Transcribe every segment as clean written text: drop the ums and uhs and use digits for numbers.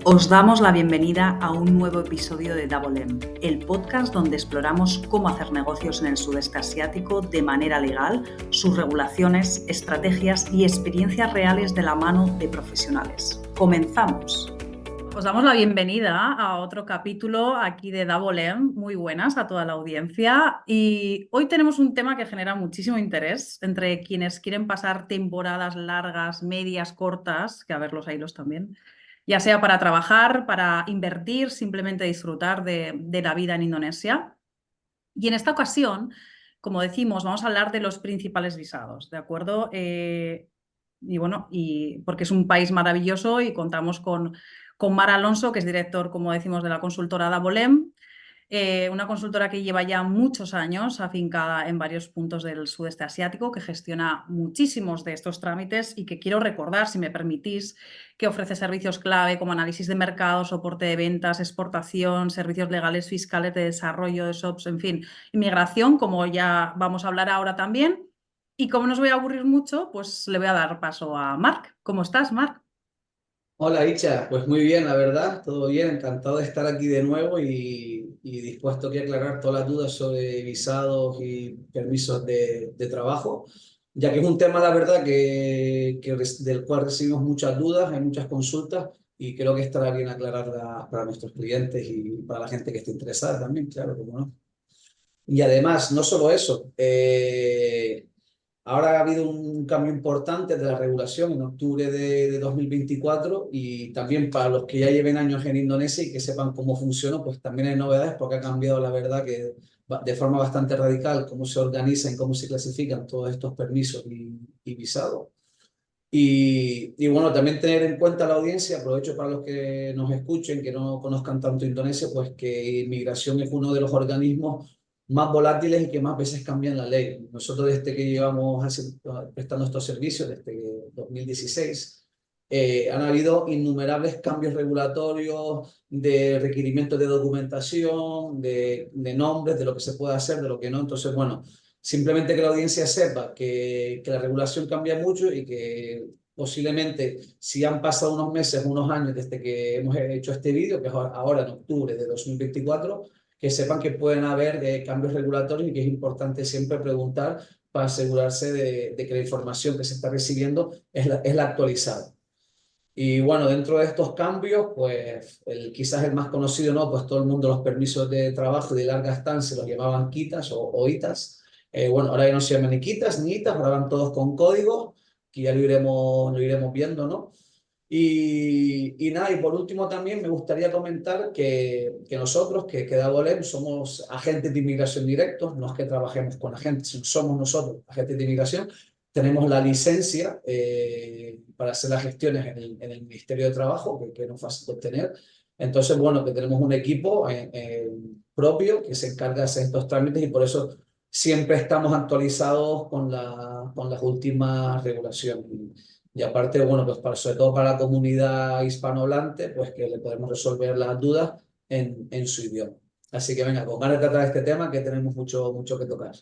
Os damos la bienvenida a un nuevo episodio de Double M, el podcast donde exploramos cómo hacer negocios en el sudeste asiático de manera legal, sus regulaciones, estrategias y experiencias reales de la mano de profesionales. ¡Comenzamos! Os damos la bienvenida a otro capítulo aquí de Double M. Muy buenas a toda la audiencia. Y hoy tenemos un tema que genera muchísimo interés entre quienes quieren pasar temporadas largas, medias, cortas, que a ver los hilos también, ya sea para trabajar, para invertir, simplemente disfrutar de la vida en Indonesia. Y en esta ocasión, como decimos, vamos a hablar de los principales visados, ¿de acuerdo? Y bueno, porque es un país maravilloso y contamos con Mar Alonso, que es director, como decimos, de la consultora Davolem, una consultora que lleva ya muchos años afincada en varios puntos del sudeste asiático, que gestiona muchísimos de estos trámites y que quiero recordar, si me permitís, que ofrece servicios clave como análisis de mercado, soporte de ventas, exportación, servicios legales, fiscales, de desarrollo de shops, en fin, inmigración, como ya vamos a hablar ahora también. Y como no os voy a aburrir mucho, pues le voy a dar paso a Marc. ¿Cómo estás, Marc? Hola, Icha. Pues muy bien, la verdad, todo bien, encantado de estar aquí de nuevo y dispuesto aquí a aclarar todas las dudas sobre visados y permisos de trabajo, ya que es un tema, la verdad, del cual recibimos muchas dudas, hay muchas consultas y creo que estará bien aclararlas para nuestros clientes y para la gente que esté interesada también, claro, como no. Y además, no solo eso, ahora ha habido un cambio importante de la regulación en octubre de 2024 y también para los que ya lleven años en Indonesia y que sepan cómo funciona, pues también hay novedades porque ha cambiado la verdad que de forma bastante radical cómo se organizan, cómo se clasifican todos estos permisos y visados. Y bueno, también tener en cuenta la audiencia, aprovecho para los que nos escuchen, que no conozcan tanto Indonesia, pues que inmigración es uno de los organismos más volátiles y que más veces cambian la ley. Nosotros desde que llevamos prestando estos servicios, desde 2016, han habido innumerables cambios regulatorios, de requerimientos de documentación, de nombres, de lo que se puede hacer, de lo que no. Entonces, bueno, simplemente que la audiencia sepa que la regulación cambia mucho y que posiblemente si han pasado unos meses, unos años desde que hemos hecho este vídeo, que es ahora en octubre de 2024, que sepan que pueden haber cambios regulatorios y que es importante siempre preguntar para asegurarse de que la información que se está recibiendo es la actualizada. Y bueno, dentro de estos cambios, pues quizás el más conocido, ¿no? Pues todo el mundo los permisos de trabajo y de larga estancia los llamaban quitas o itas. Bueno, ahora ya no se llaman ni quitas ni itas, ahora van todos con códigos, que ya lo iremos viendo, ¿no? Y nada, y por último también me gustaría comentar que nosotros, que Davolem, somos agentes de inmigración directos, no es que trabajemos con agentes, somos nosotros agentes de inmigración, tenemos la licencia para hacer las gestiones en el Ministerio de Trabajo, que no es fácil de obtener. Entonces, bueno, que tenemos un equipo propio que se encarga de hacer estos trámites y por eso siempre estamos actualizados con las últimas regulaciones. Y aparte, bueno, pues sobre todo para la comunidad hispanohablante, pues que le podemos resolver las dudas en su idioma. Así que venga, con ganas de tratar este tema que tenemos mucho, mucho que tocar.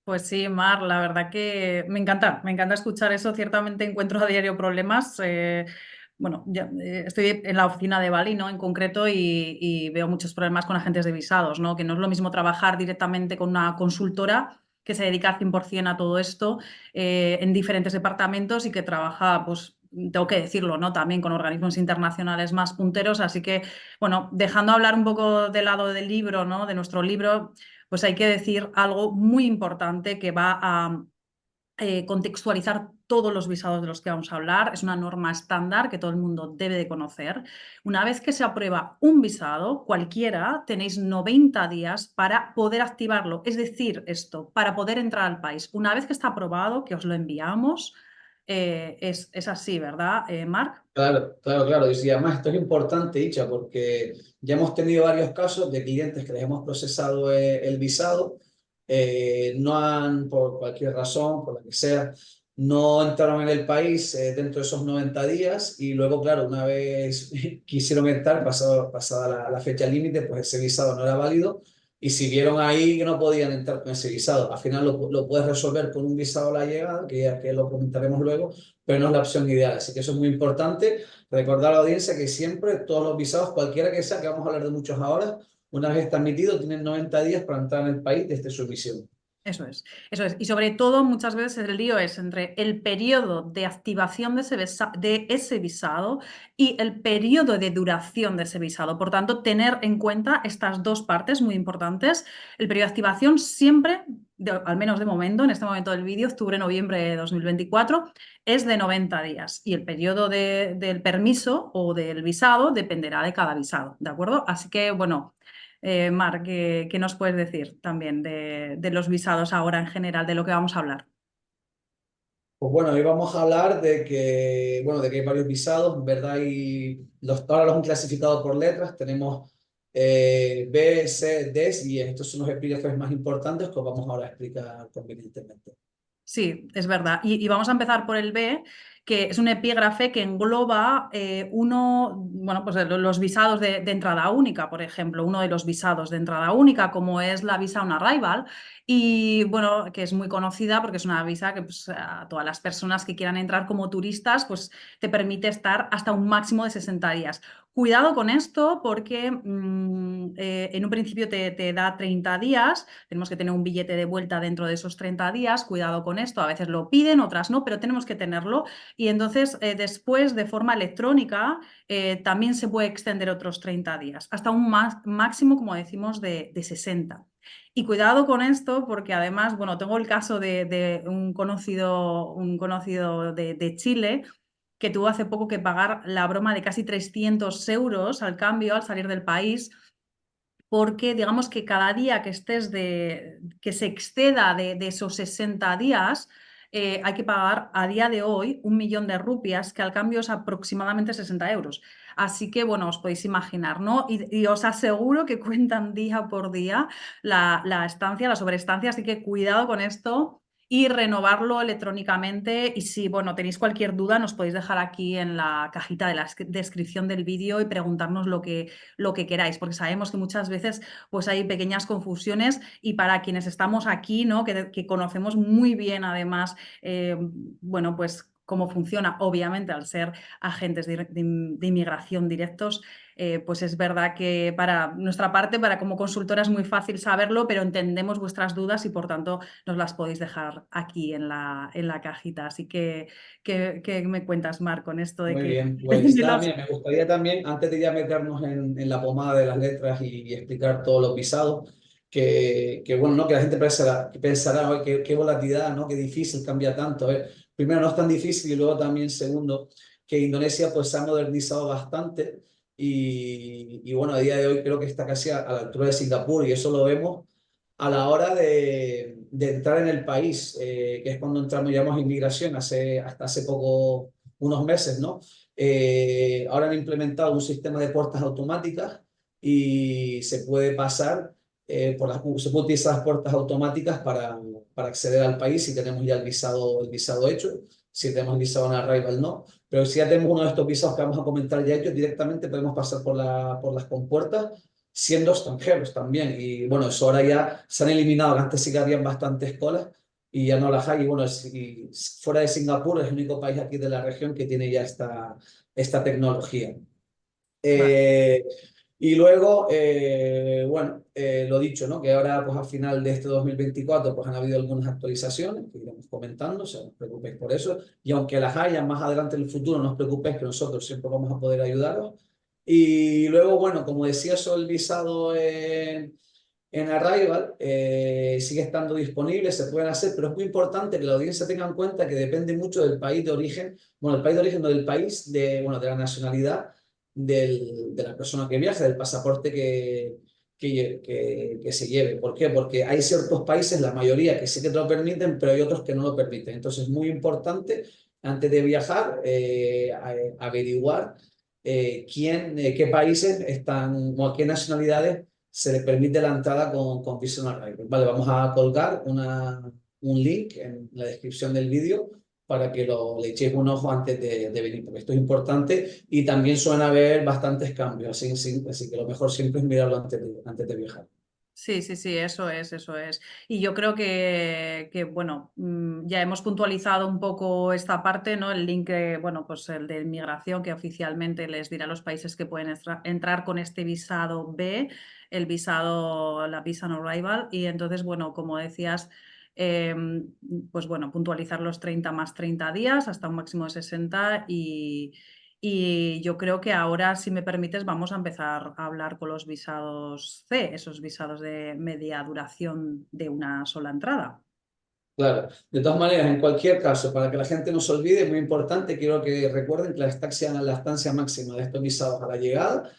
Pues sí, Mar, la verdad que me encanta escuchar eso. Ciertamente encuentro a diario problemas. Bueno, estoy en la oficina de Bali, ¿no? En concreto, y veo muchos problemas con agentes de visados, ¿no? Que no es lo mismo trabajar directamente con una consultora que se dedica al 100% a todo esto en diferentes departamentos y que trabaja, pues, tengo que decirlo, ¿no? También con organismos internacionales más punteros. Así que, bueno, dejando hablar un poco del lado del libro, ¿no? De nuestro libro, pues hay que decir algo muy importante que va a contextualizar todos los visados de los que vamos a hablar. Es una norma estándar que todo el mundo debe de conocer. Una vez que se aprueba un visado, cualquiera, tenéis 90 días para poder activarlo. Es decir, esto, para poder entrar al país. Una vez que está aprobado, que os lo enviamos, es así, ¿verdad, Marc? Claro, claro, claro. Y sí, además esto es importante, Icha, porque ya hemos tenido varios casos de clientes que les hemos procesado el visado, no han, por cualquier razón, por la que sea, no entraron en el país dentro de esos 90 días y luego, claro, una vez quisieron entrar, pasada la fecha límite, pues ese visado no era válido Y si vieron ahí que no podían entrar con ese visado, al final lo puedes resolver con un visado a la llegada, que lo comentaremos luego, pero no es la opción ideal. Así que eso es muy importante. Recordar a la audiencia que siempre todos los visados, cualquiera que sea, que vamos a hablar de muchos ahora, una vez está emitido, tienen 90 días para entrar en el país desde su emisión. Eso es, eso es. Y sobre todo, muchas veces el lío es entre el periodo de activación de ese visado y el periodo de duración de ese visado. Por tanto, tener en cuenta estas dos partes muy importantes. El periodo de activación siempre, al menos de momento, en este momento del vídeo, octubre-noviembre de 2024, es de 90 días. Y el periodo del permiso o del visado dependerá de cada visado, ¿de acuerdo? Así que, bueno. Mar, ¿qué nos puedes decir también de los visados ahora en general, de lo que vamos a hablar? Pues bueno, hoy vamos a hablar bueno, de que hay varios visados, ¿verdad? Y ahora los han clasificado por letras. Tenemos B, C, D, y estos son los epígrafes más importantes que os vamos ahora a explicar convenientemente. Sí, es verdad. Y vamos a empezar por el B, que es un epígrafe que engloba bueno, pues los visados de entrada única, por ejemplo, uno de los visados de entrada única, como es la visa on arrival, y bueno, que es muy conocida porque es una visa que pues, a todas las personas que quieran entrar como turistas, pues te permite estar hasta un máximo de 60 días. Cuidado con esto porque en un principio te da 30 días, tenemos que tener un billete de vuelta dentro de esos 30 días, cuidado con esto, a veces lo piden, otras no, pero tenemos que tenerlo y entonces después de forma electrónica también se puede extender otros 30 días, hasta un máximo, como decimos, de 60. Y cuidado con esto porque además, bueno, tengo el caso de un conocido de Chile que tuvo hace poco que pagar la broma de casi 300 euros al cambio al salir del país, porque digamos que cada día que que se exceda de esos 60 días, hay que pagar a día de hoy 1 millón de rupias, que al cambio es aproximadamente 60 euros. Así que, bueno, os podéis imaginar, ¿no? Y os aseguro que cuentan día por día la estancia, la sobreestancia, así que cuidado con esto y renovarlo electrónicamente. Y si, bueno, tenéis cualquier duda, nos podéis dejar aquí en la cajita de la descripción del vídeo y preguntarnos lo que queráis, porque sabemos que muchas veces pues hay pequeñas confusiones y para quienes estamos aquí, ¿no? que conocemos muy bien además, bueno, pues cómo funciona, obviamente, al ser agentes de inmigración directos, pues es verdad que para nuestra parte, para como consultora es muy fácil saberlo, pero entendemos vuestras dudas y por tanto nos las podéis dejar aquí en la cajita. Así que, ¿qué me cuentas, Mar, con esto de Muy que bien, pues de nada, los... mira, me gustaría también, antes de ya meternos en la pomada de las letras y explicar todos los visados, bueno, ¿no? Que la gente pensará, "Oye, qué volatilidad, ¿no? Qué difícil, cambia tanto". A ver, primero, no es tan difícil y luego también, segundo, que Indonesia pues se ha modernizado bastante y bueno, a día de hoy creo que está casi a la altura de Singapur y eso lo vemos a la hora de entrar en el país, que es cuando entramos, llamamos inmigración, hasta hace poco, unos meses, ¿no? Ahora han implementado un sistema de puertas automáticas y se puede pasar se puede utilizar las puertas automáticas para acceder al país si tenemos ya el visado hecho, si tenemos el visado en arrival no, pero si ya tenemos uno de estos visados que vamos a comentar ya hechos, directamente podemos pasar por las compuertas siendo extranjeros también. Y bueno, eso ahora ya se han eliminado, antes sí que habían bastantes colas y ya no las hay. Y bueno, fuera de Singapur es el único país aquí de la región que tiene ya esta tecnología. Vale. Eh, y luego, bueno, lo dicho, ¿no? Que ahora, pues al final de este 2024, pues han habido algunas actualizaciones que iremos comentando, o sea, no os preocupéis por eso. Y aunque las haya más adelante en el futuro, no os preocupéis que nosotros siempre vamos a poder ayudaros. Y luego, bueno, como decía, sobre el visado en Arrival, sigue estando disponible, se pueden hacer, pero es muy importante que la audiencia tenga en cuenta que depende mucho del país de origen, bueno, el país de origen no del país, bueno, de la nacionalidad de la persona que viaja, del pasaporte que se lleve. ¿Por qué? Porque hay ciertos países, la mayoría, que sí que te lo permiten, pero hay otros que no lo permiten. Entonces es muy importante, antes de viajar, averiguar qué países están o a qué nacionalidades se les permite la entrada con Visa on Arrival. Vale, vamos a colgar un link en la descripción del vídeo para que le echéis un ojo antes de venir, porque esto es importante y también suelen haber bastantes cambios, así que lo mejor siempre es mirarlo antes de viajar. Sí, sí, sí, eso es, eso es. Y yo creo que bueno, ya hemos puntualizado un poco esta parte, ¿no? El link, bueno, pues el de inmigración, que oficialmente les dirá a los países que pueden entrar con este visado B, el visado, la visa on arrival. Y entonces, bueno, como decías, pues bueno, puntualizar los 30 más 30 días hasta un máximo de 60 y yo creo que ahora, si me permites, vamos a empezar a hablar con los visados C, esos visados de media duración de una sola entrada. Claro, de todas maneras, en cualquier caso, para que la gente no se olvide, muy importante, quiero que recuerden que la estancia máxima de estos visados a la llegada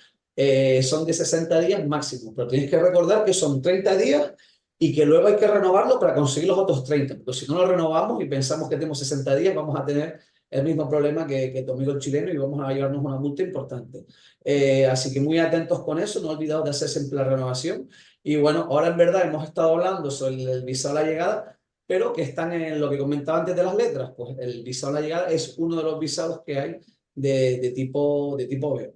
son de 60 días máximo, pero tenéis que recordar que son 30 días y que luego hay que renovarlo para conseguir los otros 30, porque si no lo renovamos y pensamos que tenemos 60 días, vamos a tener el mismo problema que tu amigo el chileno y vamos a llevarnos una multa importante. Así que muy atentos con eso, no olvidaos de hacer siempre la renovación. Y bueno, ahora en verdad hemos estado hablando sobre el visado a la llegada, pero que están en lo que comentaba antes de las letras, pues el visado a la llegada es uno de los visados que hay de tipo B.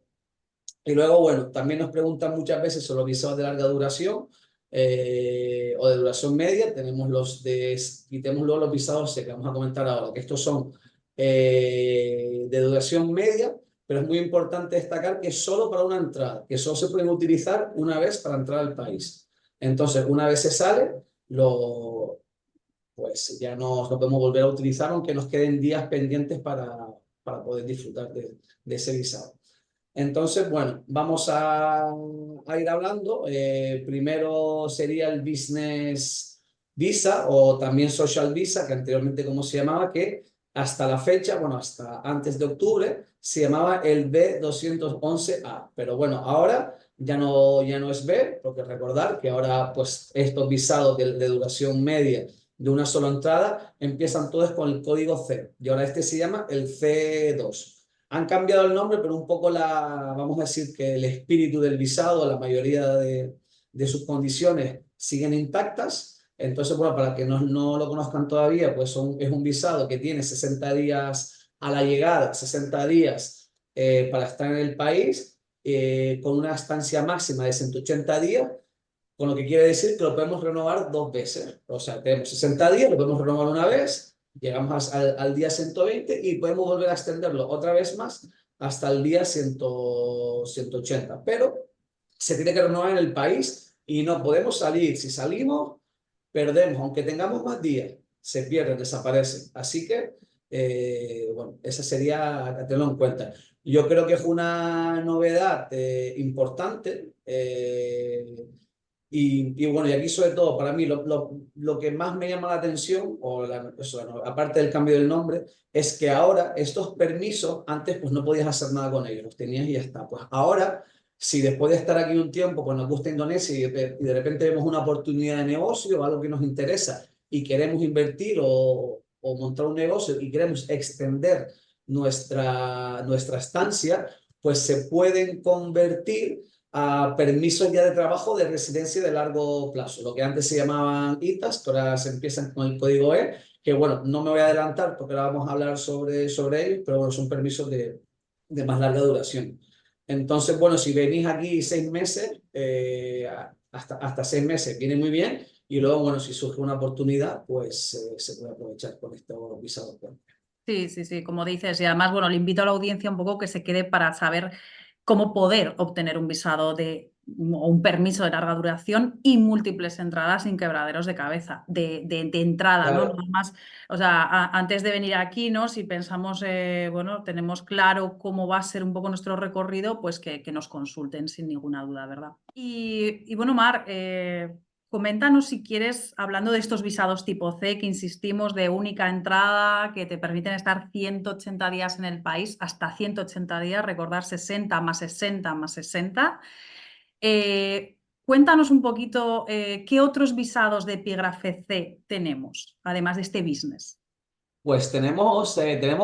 Y luego, bueno, también nos preguntan muchas veces sobre los visados de larga duración o de duración media. Tenemos quitemos luego los visados C que vamos a comentar ahora, que estos son de duración media, pero es muy importante destacar que es solo para una entrada, que solo se pueden utilizar una vez para entrar al país. Entonces, una vez se sale, pues ya no podemos volver a utilizar, aunque nos queden días pendientes para poder disfrutar de ese visado. Entonces, bueno, vamos a ir hablando. Primero sería el Business Visa o también Social Visa, que anteriormente como se llamaba, que hasta la fecha, bueno, hasta antes de octubre, se llamaba el B211A. Pero bueno, ahora ya no es B, porque recordar que ahora pues estos visados de duración media de una sola entrada empiezan todos con el código C. Y ahora este se llama el C2. Han cambiado el nombre, pero un poco vamos a decir que el espíritu del visado, la mayoría de sus condiciones siguen intactas. Entonces, bueno, para que no lo conozcan todavía, pues es un visado que tiene 60 días a la llegada, 60 días para estar en el país, con una estancia máxima de 180 días, con lo que quiere decir que lo podemos renovar dos veces. O sea, tenemos 60 días, lo podemos renovar una vez, llegamos al día 120 y podemos volver a extenderlo otra vez más hasta el día 180. Pero se tiene que renovar en el país y no podemos salir. Si salimos, perdemos. Aunque tengamos más días, se pierden, desaparecen. Así que, bueno, esa sería, tenerlo en cuenta. Yo creo que es una novedad importante. Y bueno, y aquí sobre todo, para mí, lo que más me llama la atención, aparte del cambio del nombre, es que ahora estos permisos, antes pues no podías hacer nada con ellos, los tenías y ya está. Pues ahora, si después de estar aquí un tiempo, pues nos gusta Indonesia y de repente vemos una oportunidad de negocio o algo que nos interesa y queremos invertir o montar un negocio y queremos extender nuestra estancia, pues se pueden convertir a permisos ya de trabajo de residencia de largo plazo, lo que antes se llamaban ITAs, que ahora se empiezan con el código E, que bueno, no me voy a adelantar porque ahora vamos a hablar sobre ellos, pero bueno, son permisos de más larga duración. Entonces, bueno, si venís aquí 6 meses, hasta 6 meses viene muy bien, y luego, bueno, si surge una oportunidad, pues se puede aprovechar con estos visados. Sí, sí, sí, como dices, y además, bueno, le invito a la audiencia un poco que se quede para saber cómo poder obtener un visado o un permiso de larga duración y múltiples entradas sin quebraderos de cabeza, de entrada, ¿no? Claro. Nada más, o sea, antes de venir aquí, ¿no? Si pensamos, bueno, tenemos claro cómo va a ser un poco nuestro recorrido, pues que nos consulten sin ninguna duda, ¿verdad? Y bueno, Mar, coméntanos si quieres, hablando de estos visados tipo C, que insistimos de única entrada, que te permiten estar 180 días en el país, hasta 180 días, recordar 60 más 60 más 60. Cuéntanos un poquito qué otros visados de epígrafe C tenemos, además de este business. Pues tenemos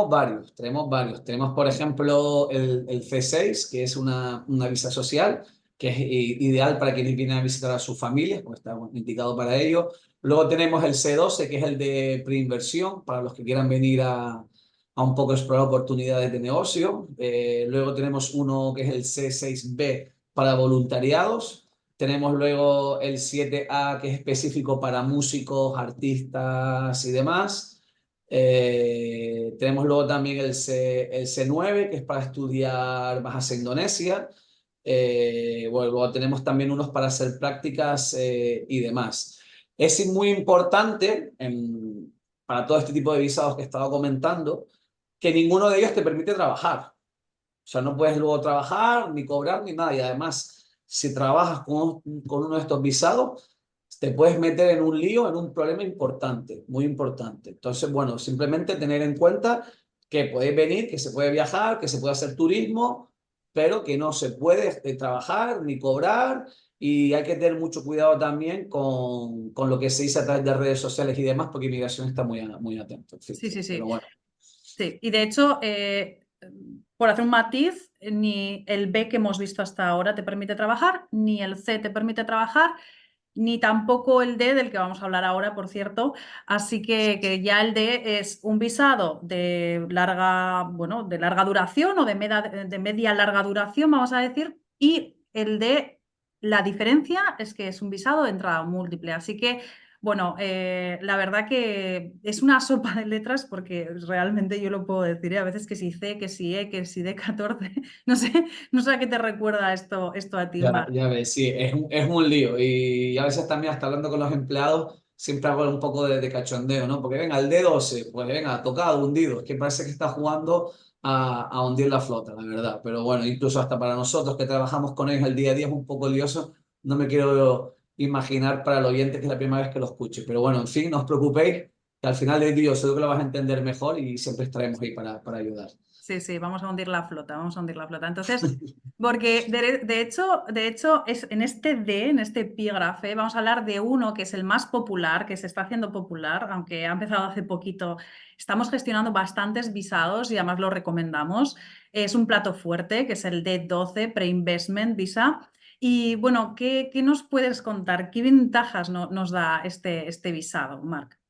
varios, tenemos varios. Tenemos, por ejemplo, el C6, que es una visa social, que es ideal para quienes vienen a visitar a sus familias, porque está indicado para ello. Luego tenemos el C12, que es el de preinversión, para los que quieran venir a un poco explorar oportunidades de negocio. Luego tenemos uno que es el C6B para voluntariados. Tenemos luego el 7A, que es específico para músicos, artistas y demás. Tenemos luego también el C9, que es para estudiar Bahasa Indonesia. Bueno, luego tenemos también unos para hacer prácticas y demás. Es muy importante para todo este tipo de visados que he estado comentando que ninguno de ellos te permite trabajar. O sea, no puedes luego trabajar, ni cobrar, ni nada. Y además, si trabajas con uno de estos visados, te puedes meter en un lío, en un problema importante, muy importante. Entonces, bueno, simplemente tener en cuenta que podéis venir, que se puede viajar, que se puede hacer turismo, pero que no se puede trabajar ni cobrar. Y hay que tener mucho cuidado también con lo que se dice a través de redes sociales y demás, porque inmigración está muy atento, en fin. Sí, sí, Pero sí. bueno. Sí, y de hecho, por hacer un matiz, ni el B que hemos visto hasta ahora te permite trabajar, ni el C te permite trabajar, ni tampoco el D, del que vamos a hablar ahora, por cierto. Así que ya el D es un visado de larga, bueno, de larga duración o de media larga duración, vamos a decir, y el D, la diferencia es que es un visado de entrada múltiple. Así que bueno, la verdad que es una sopa de letras porque realmente yo lo puedo decir, ¿eh? A veces que si C, que si E, que si D14, no sé, no sé a qué te recuerda esto a ti, Mar. Ya ves, sí, es un lío. Y a veces también hasta hablando con los empleados, siempre hago un poco de cachondeo, ¿no? Porque venga, el D12, pues venga, tocado, hundido. Es que parece que está jugando a hundir la flota, la verdad. Pero bueno, incluso hasta para nosotros que trabajamos con ellos el día a día es un poco lioso. No me quiero imaginar para el oyente que es la primera vez que lo escuche. Pero bueno, en fin, no os preocupéis, que al final del día seguro que lo vas a entender mejor y siempre estaremos ahí para ayudar. Sí, sí, vamos a hundir la flota, vamos a hundir la flota. Entonces, porque de hecho es en este D, en este epígrafe, vamos a hablar de uno que es el más popular, que se está haciendo popular, aunque ha empezado hace poquito. Estamos gestionando bastantes visados y además lo recomendamos. Es un plato fuerte, que es el D12, Pre-Investment Visa. Y bueno, ¿qué nos puedes contar? ¿Qué ventajas nos da este visado, Marc?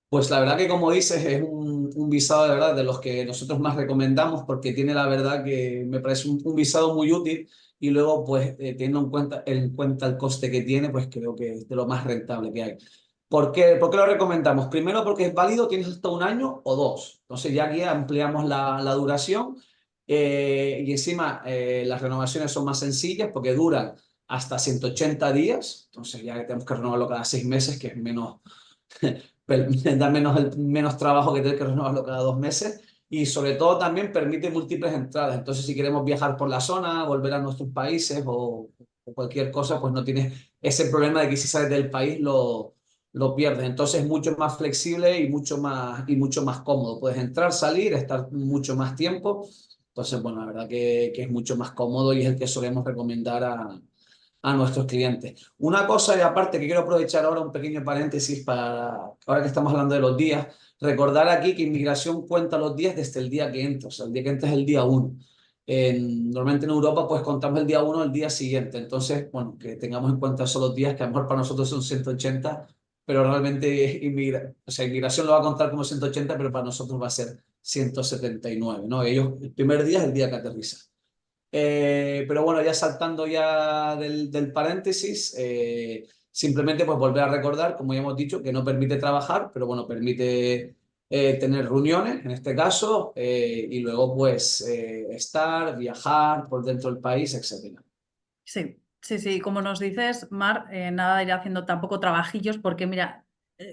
Pues la verdad que como dices es un visado de verdad de los que nosotros más recomendamos porque tiene la verdad que me parece un visado muy útil y luego pues teniendo en cuenta el coste que tiene pues creo que es de lo más rentable que hay. Por qué lo recomendamos? Primero porque es válido, tienes hasta un año o dos. Entonces ya aquí ampliamos la duración y encima las renovaciones son más sencillas porque duran hasta 180 días. Entonces ya tenemos que renovarlo cada 6 meses que es menos da menos trabajo que tener que renovarlo cada 2 meses y sobre todo también permite múltiples entradas. Entonces, si queremos viajar por la zona, volver a nuestros países o cualquier cosa, pues no tienes ese problema de que si sales del país lo pierdes. Entonces, es mucho más flexible y mucho más cómodo. Puedes entrar, salir, estar mucho más tiempo. Entonces, bueno, la verdad que es mucho más cómodo y es el que solemos recomendar a nuestros clientes. Una cosa y aparte que quiero aprovechar ahora un pequeño paréntesis para, ahora que estamos hablando de los días, recordar aquí que inmigración cuenta los días desde el día que entra, o sea, el día que entra es el día 1. Normalmente en Europa pues contamos el día 1 el día siguiente, entonces, bueno, que tengamos en cuenta esos los días que a lo mejor para nosotros son 180, pero realmente o sea, inmigración lo va a contar como 180, pero para nosotros va a ser 179, ¿no? Ellos, el primer día es el día que aterriza. Pero bueno, ya saltando ya del paréntesis, simplemente pues volver a recordar, como ya hemos dicho, que no permite trabajar, pero bueno, permite tener reuniones, en este caso, y luego pues estar, viajar por dentro del país, etcétera. Sí, sí, sí, como nos dices, Mar, nada de ir haciendo tampoco trabajillos, porque mira,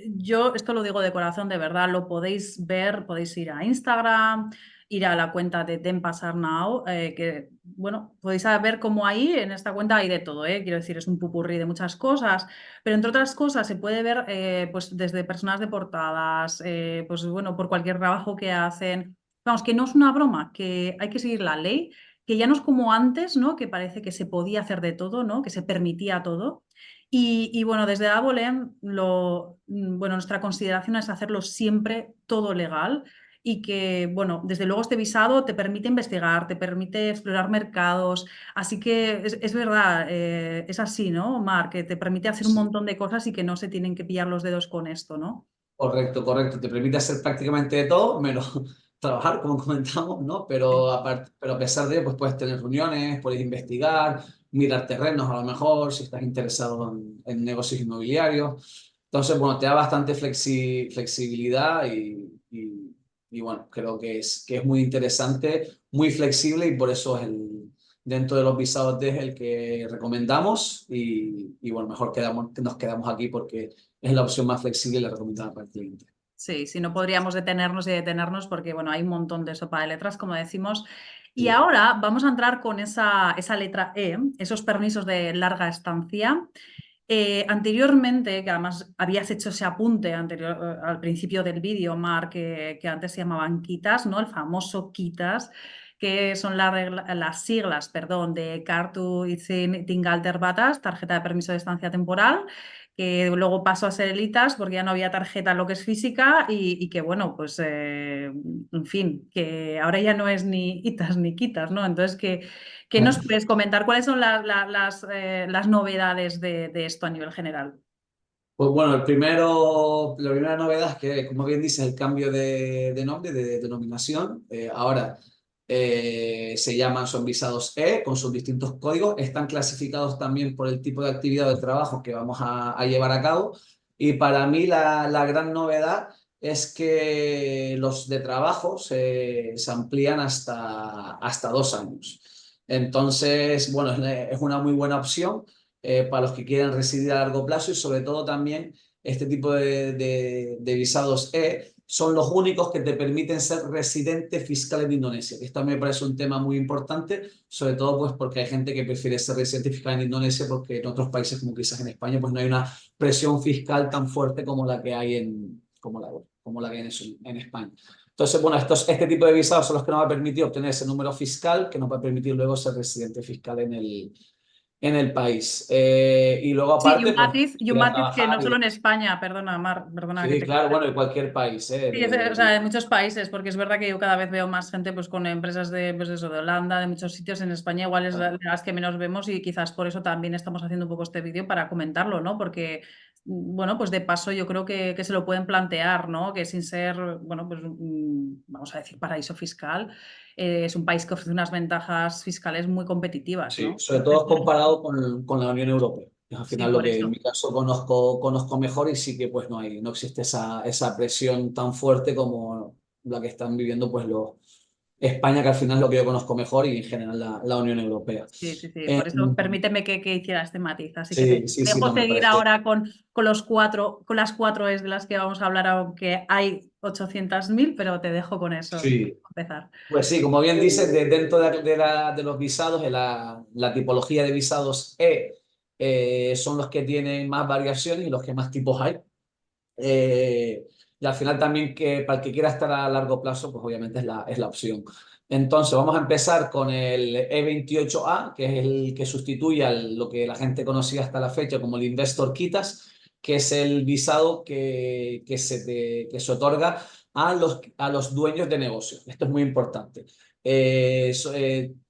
yo esto lo digo de corazón, de verdad, lo podéis ver, podéis ir a Instagram, ir a la cuenta de Ten Pasar Now, que bueno, podéis ver cómo ahí en esta cuenta hay de todo, quiero decir, es un pupurrí de muchas cosas, pero entre otras cosas se puede ver pues desde personas deportadas, pues bueno, por cualquier trabajo que hacen. Vamos, que no es una broma, que hay que seguir la ley, que ya no es como antes, ¿no? Que parece que se podía hacer de todo, ¿no? Que se permitía todo. Y bueno, desde Abolem, bueno, nuestra consideración es hacerlo siempre todo legal y que, bueno, desde luego este visado te permite investigar, te permite explorar mercados, así que es verdad, es así, ¿no, Mar? Que te permite hacer un montón de cosas y que no se tienen que pillar los dedos con esto, ¿no? Correcto, correcto. Te permite hacer prácticamente de todo, menos trabajar, como comentamos, ¿no? Sí. Pero a pesar de ello, pues puedes tener reuniones, puedes investigar, mirar terrenos a lo mejor, si estás interesado en negocios inmobiliarios. Entonces, bueno, te da bastante flexibilidad y bueno, creo que es muy interesante, muy flexible y por eso es dentro de los visados D es el que recomendamos y bueno, mejor nos quedamos aquí porque es la opción más flexible y la recomendada para el cliente. Sí, sí, no podríamos detenernos y detenernos porque, bueno, hay un montón de sopa de letras, como decimos. Y Sí. ahora vamos a entrar con esa letra E, esos permisos de larga estancia. Anteriormente, que además habías hecho ese apunte al principio del vídeo, Mar, que antes se llamaban quitas, ¿no? El famoso quitas, que son las siglas, perdón, de Kartu Izin Tingalterbatas, tarjeta de permiso de estancia temporal, que luego pasó a ser el ITAS porque ya no había tarjeta en lo que es física y que, bueno, pues, en fin, que ahora ya no es ni ITAS ni quitas, ¿no? Entonces, ¿qué nos puedes comentar? ¿Cuáles son las novedades de esto a nivel general? Pues bueno, la primera novedad es que, como bien dice, el cambio de nombre, de denominación. Ahora son visados E con sus distintos códigos. Están clasificados también por el tipo de actividad de trabajo que vamos a llevar a cabo. Y para mí la gran novedad es que los de trabajo se amplían hasta 2 años. Entonces, bueno, es una muy buena opción para los que quieran residir a largo plazo y sobre todo también este tipo de visados E son los únicos que te permiten ser residente fiscal en Indonesia, que esto me parece un tema muy importante, sobre todo pues porque hay gente que prefiere ser residente fiscal en Indonesia porque en otros países como quizás en España pues no hay una presión fiscal tan fuerte como la que hay como la que hay en España. Entonces, bueno, este tipo de visados son los que nos va a permitir obtener ese número fiscal que nos va a permitir luego ser residente fiscal en el país. Y luego Sí, aparte, pues, y un ir a matiz que no trabajar. solo en España, perdona, Mar, perdona que Sí, te... claro, bueno, en cualquier país. Sí, o sea, en muchos países, porque es verdad que yo cada vez veo más gente pues, con empresas de, pues eso, de Holanda, de muchos sitios en España, igual es de las que menos vemos y quizás por eso también estamos haciendo un poco este vídeo para comentarlo, ¿no? Porque, bueno, pues de paso yo creo que se lo pueden plantear, ¿no? Que sin ser, bueno, pues vamos a decir paraíso fiscal, es un país que ofrece unas ventajas fiscales muy competitivas, Sí, ¿no? sobre todo Entonces, comparado con la Unión Europea. Es al sí, final lo por que en eso. mi caso conozco mejor y sí que pues no existe esa presión tan fuerte como la que están viviendo pues España, que al final es lo que yo conozco mejor y en general la Unión Europea. Sí, sí, sí. Eh, Por eso permíteme que hiciera este matiz. Así que te sí, sí, sí, dejo no me seguir parece. ahora con las cuatro es de las que vamos a hablar, aunque hay 800.000, pero te dejo con eso. Sí, Empezar. pues sí, como bien dices, dentro de los visados, de la tipología de visados E, son los que tienen más variaciones y los que más tipos hay. Eh, y al final también que para el que quiera estar a largo plazo, pues obviamente es la opción. Entonces vamos a empezar con el E28A, que es el que sustituye a lo que la gente conocía hasta la fecha como el Investor Quitas, que es el visado que se otorga a los dueños de negocios. Esto es muy importante.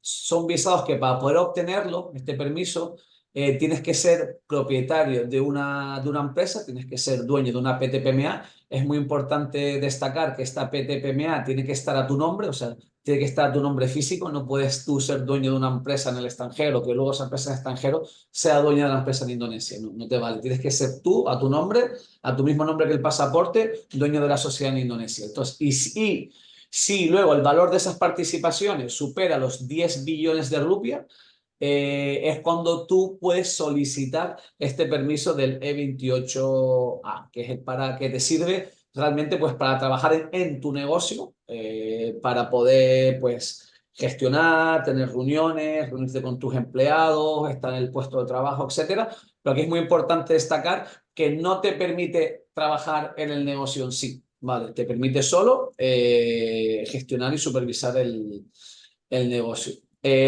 Son visados que para poder obtenerlo, este permiso, tienes que ser propietario de una empresa, tienes que ser dueño de una PTPMA. Es muy importante destacar que esta PTPMA tiene que estar a tu nombre, o sea, tiene que estar a tu nombre físico. No puedes tú ser dueño de una empresa en el extranjero, que luego esa empresa en el extranjero sea dueña de la empresa en Indonesia. No, no te vale. Tienes que ser tú, a tu nombre, a tu mismo nombre que el pasaporte, dueño de la sociedad en Indonesia. Entonces, si luego el valor de esas participaciones supera los 10 billones de rupias, es cuando tú puedes solicitar este permiso del E28A, que es para que te sirve realmente pues para trabajar en tu negocio, para poder pues gestionar, tener reuniones, reunirte con tus empleados, estar en el puesto de trabajo, etcétera. Pero aquí es muy importante destacar que no te permite trabajar en el negocio en sí, ¿vale? Te permite solo gestionar y supervisar el negocio.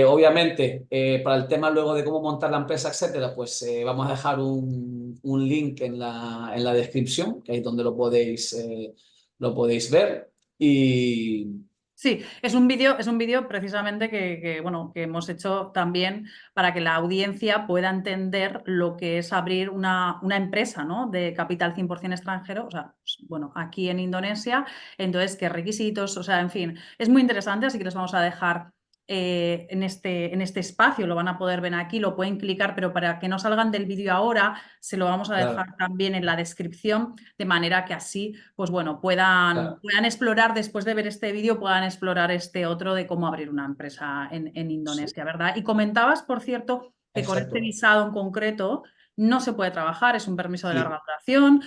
Obviamente, para el tema luego de cómo montar la empresa, etcétera, pues vamos a dejar un link en la descripción, que es donde lo podéis ver. Y Sí, es un vídeo precisamente bueno, que hemos hecho también para que la audiencia pueda entender lo que es abrir una empresa, ¿no? De capital 100% extranjero, o sea, bueno, aquí en Indonesia. Entonces, qué requisitos, o sea, en fin, es muy interesante, así que les vamos a dejar en este espacio, lo van a poder ver aquí, lo pueden clicar, pero para que no salgan del vídeo ahora, se lo vamos a dejar Claro, también en la descripción, de manera que así, pues bueno, claro, puedan explorar, después de ver este vídeo, puedan explorar este otro de cómo abrir una empresa en sí, Indonesia, ¿verdad? Y comentabas, por cierto, que con este exacto. visado en concreto no se puede trabajar, es un permiso de Sí, larga duración,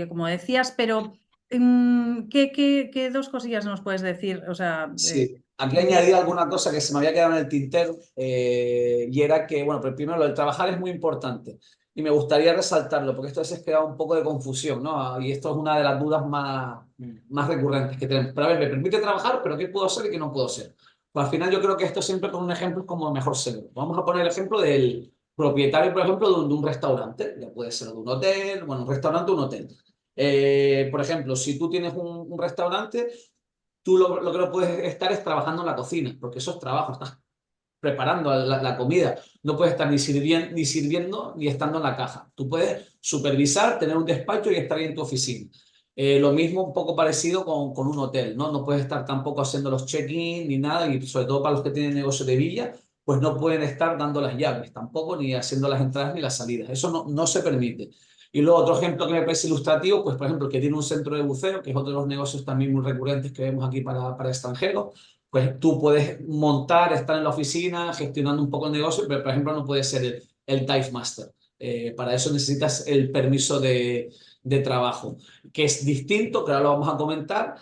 como decías, pero ¿qué dos cosillas nos puedes decir? O sea, sí. Aquí añadí alguna cosa que se me había quedado en el tintero y era que, bueno, pero primero lo del trabajar es muy importante y me gustaría resaltarlo porque esto a veces queda un poco de confusión, ¿no? Y esto es una de las dudas más recurrentes que tenemos. Pero a ver, me permite trabajar, pero ¿qué puedo hacer y qué no puedo hacer? Pues al final yo creo que esto siempre con un ejemplo es como mejor se ve. Vamos a poner el ejemplo del propietario, por ejemplo, de un restaurante, ya puede ser de un hotel, bueno, un restaurante o un hotel. Por ejemplo, si tú tienes un restaurante, tú lo que no puedes estar es trabajando en la cocina, porque eso es trabajo, estás preparando la comida. No puedes estar ni sirviendo ni estando en la caja. Tú puedes supervisar, tener un despacho y estar ahí en tu oficina. Lo mismo, un poco parecido con un hotel, ¿no? No puedes estar tampoco haciendo los check-in ni nada, y sobre todo para los que tienen negocio de villa, pues no pueden estar dando las llaves tampoco, ni haciendo las entradas ni las salidas. Eso no se permite. Y luego otro ejemplo que me parece ilustrativo, pues por ejemplo, que tiene un centro de buceo, que es otro de los negocios también muy recurrentes que vemos aquí para extranjeros, pues tú puedes montar, estar en la oficina, gestionando un poco el negocio, pero por ejemplo no puedes ser el dive master. Para eso necesitas el permiso de trabajo, que es distinto, que ahora lo vamos a comentar.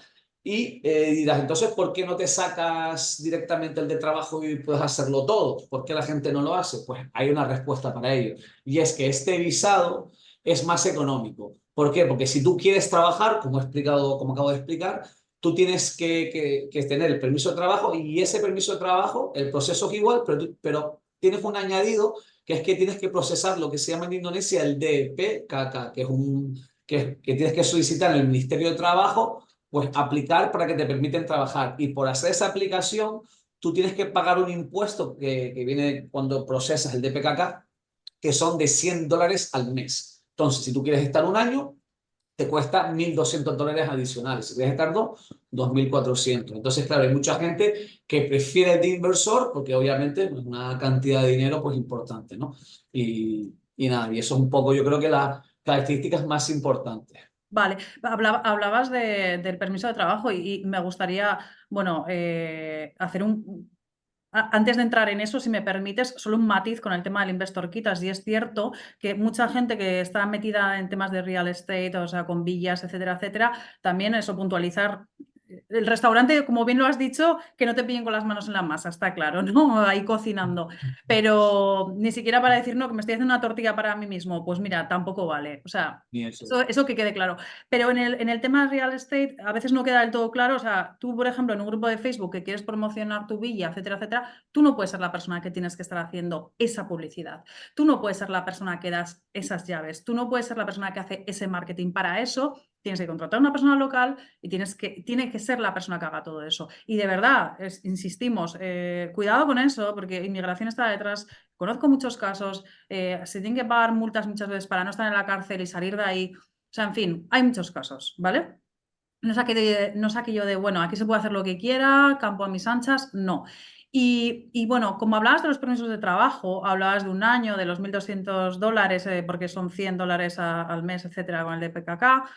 Y dirás, entonces, ¿por qué no te sacas directamente el de trabajo y puedes hacerlo todo? ¿Por qué la gente no lo hace? Pues hay una respuesta para ello. Y es que este visado es más económico. ¿Por qué? Porque si tú quieres trabajar, como he explicado, como acabo de explicar, tú tienes que tener el permiso de trabajo, y ese permiso de trabajo, el proceso es igual, pero tienes un añadido, que es que tienes que procesar lo que se llama en Indonesia el DPKK, que tienes que solicitar en el Ministerio de Trabajo, pues aplicar para que te permiten trabajar. Y por hacer esa aplicación, tú tienes que pagar un impuesto que viene cuando procesas el DPKK, que son de $100 al mes. Entonces, si tú quieres estar un año, te cuesta $1.200 adicionales. Si quieres estar 2.400. Entonces, claro, hay mucha gente que prefiere el de inversor porque obviamente es una cantidad de dinero pues importante, ¿no? Y nada, y eso es un poco, yo creo que las características más importantes. vale, hablabas del permiso de trabajo y me gustaría, bueno, hacer antes de entrar en eso, si me permites, solo un matiz con el tema del Investor Quitas. Y es cierto que mucha gente que está metida en temas de real estate, o sea, con villas, etcétera, etcétera, también eso, puntualizar. El restaurante, como bien lo has dicho, que no te pillen con las manos en la masa, está claro, ¿no? Ahí cocinando. Pero ni siquiera para decir, no, que me estoy haciendo una tortilla para mí mismo, pues mira, tampoco vale. O sea, Ni eso. eso que quede claro. Pero en el tema real estate a veces no queda del todo claro. O sea, tú, por ejemplo, en un grupo de Facebook que quieres promocionar tu villa, etcétera, etcétera, tú no puedes ser la persona que tienes que estar haciendo esa publicidad. Tú no puedes ser la persona que das esas llaves. Tú no puedes ser la persona que hace ese marketing. Para eso tienes que contratar a una persona local y tiene que ser la persona que haga todo eso. Y de verdad, insistimos, cuidado con eso, porque inmigración está detrás. Conozco muchos casos, se tienen que pagar multas muchas veces para no estar en la cárcel y salir de ahí. O sea, en fin, hay muchos casos, ¿vale? No es aquello de, bueno, aquí se puede hacer lo que quiera, campo a mis anchas, no. Y bueno, como hablabas de los permisos de trabajo, hablabas de un año, de los $1.200, porque son $100 al mes, etcétera, con el de PKK.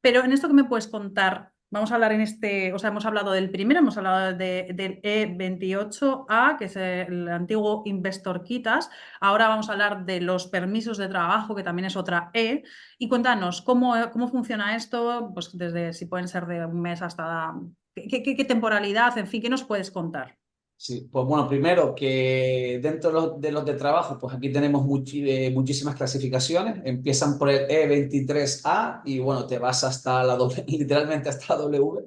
Pero en esto que me puedes contar, vamos a hablar o sea, hemos hablado del primero, hemos hablado del E28A, que es el antiguo Investor Quitas. Ahora vamos a hablar de los permisos de trabajo, que también es otra E. Y cuéntanos, ¿cómo funciona esto? Pues desde si pueden ser de un mes hasta qué temporalidad, en fin, ¿qué nos puedes contar? Sí, pues bueno, primero que dentro de los de trabajo, pues aquí tenemos muchísimas clasificaciones. Empiezan por el E23A y bueno, te vas hasta la doble, literalmente hasta la W.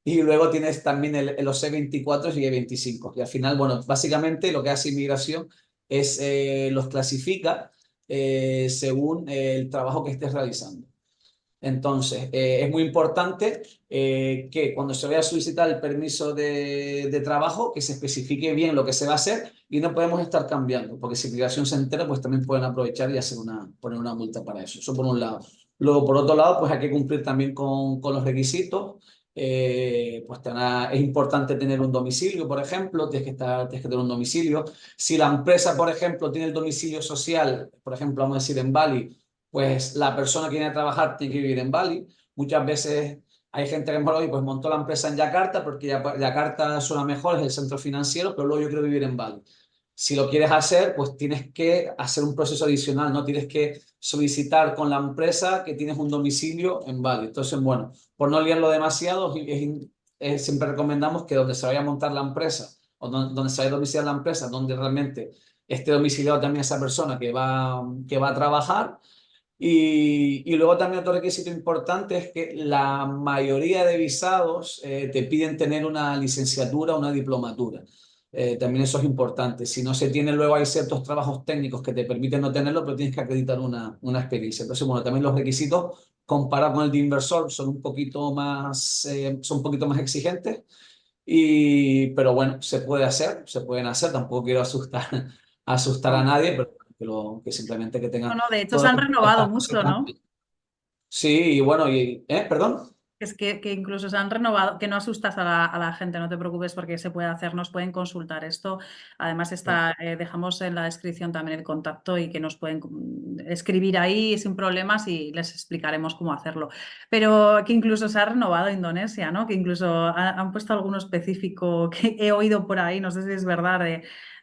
Y luego tienes también los E24 y E25. Y al final, bueno, básicamente lo que hace inmigración es los clasifica según el trabajo que estés realizando. Entonces, es muy importante que cuando se vaya a solicitar el permiso de trabajo, que se especifique bien lo que se va a hacer y no podemos estar cambiando, porque si migración se entera, pues también pueden aprovechar y poner una multa para eso. Eso por un lado. Luego, por otro lado, pues hay que cumplir también con los requisitos. pues es importante tener un domicilio, por ejemplo, tienes que tener un domicilio. Si la empresa, por ejemplo, tiene el domicilio social, por ejemplo, vamos a decir en Bali, pues la persona que viene a trabajar tiene que vivir en Bali. Muchas veces hay gente que mejor hoy pues montó la empresa en Yakarta porque Yakarta suena mejor, es el centro financiero, pero luego yo quiero vivir en Bali. Si lo quieres hacer, pues tienes que hacer un proceso adicional, ¿no? Tienes que solicitar con la empresa que tienes un domicilio en Bali. Entonces, bueno, por no liarlo demasiado, siempre recomendamos que donde se vaya a montar la empresa o donde se vaya a domiciliar la empresa, donde realmente esté domiciliado también esa persona que va a trabajar. Y luego también otro requisito importante es que la mayoría de visados te piden tener una licenciatura o una diplomatura. También eso es importante. Si no se tiene, luego hay ciertos trabajos técnicos que te permiten no tenerlo, pero tienes que acreditar una experiencia. Entonces, bueno, también los requisitos comparado con el de inversor son un poquito más exigentes. Pero bueno, se pueden hacer. Tampoco quiero asustar a No, nadie, pero que simplemente que no, tengan no, de hecho se todas han renovado estas cosas. mucho, ¿no? Sí, y bueno, perdón. Es que incluso se han renovado, que no asustas a la gente, no te preocupes porque se puede hacer, nos pueden consultar esto. Además, dejamos en la descripción también el contacto y que nos pueden escribir ahí sin problemas y les explicaremos cómo hacerlo. Pero que incluso se ha renovado Indonesia, ¿no? Que incluso han puesto alguno específico que he oído por ahí, no sé si es verdad,